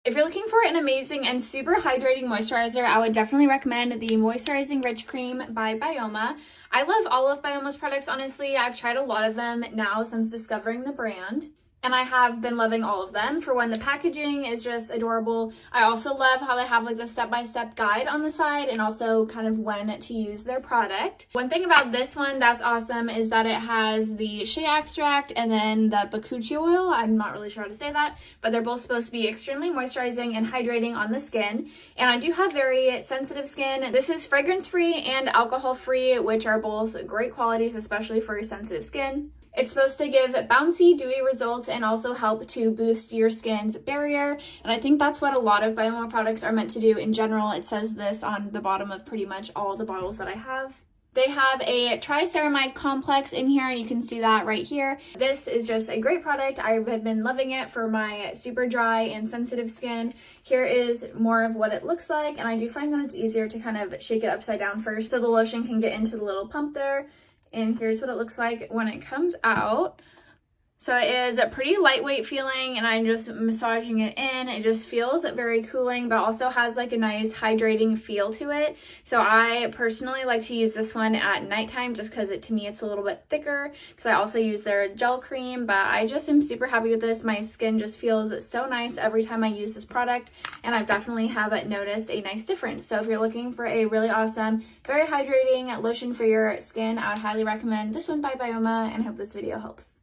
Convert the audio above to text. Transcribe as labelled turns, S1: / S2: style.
S1: If you're looking for an amazing and super hydrating moisturizer, I would definitely recommend the Moisturizing Rich Cream by BYOMA. I love all of BYOMA's products, honestly. I've tried a lot of them now since discovering the brand, and I have been loving all of them. For one, the packaging is just adorable. I also love how they have like the step-by-step guide on the side and also kind of when to use their product. One thing about this one that's awesome is that it has the Shea extract and then the Bakuchiol. I'm not really sure how to say that, but they're both supposed to be extremely moisturizing and hydrating on the skin. And I do have very sensitive skin. This is fragrance-free and alcohol-free, which are both great qualities, especially for sensitive skin. It's supposed to give bouncy, dewy results and also help to boost your skin's barrier. And I think that's what a lot of BYOMA products are meant to do in general. It says this on the bottom of pretty much all the bottles that I have. They have a Ceramide complex in here, and you can see that right here. This is just a great product. I have been loving it for my super dry and sensitive skin. Here is more of what it looks like, and I do find that it's easier to kind of shake it upside down first so the lotion can get into the little pump there. And here's what it looks like when it comes out. So it is a pretty lightweight feeling, and I'm just massaging it in. It just feels very cooling, but also has like a nice hydrating feel to it. So I personally like to use this one at nighttime just because to me it's a little bit thicker, because I also use their gel cream. But I just am super happy with this. My skin just feels so nice every time I use this product, and I definitely have noticed a nice difference. So if you're looking for a really awesome, very hydrating lotion for your skin, I would highly recommend this one by BYOMA, and I hope this video helps.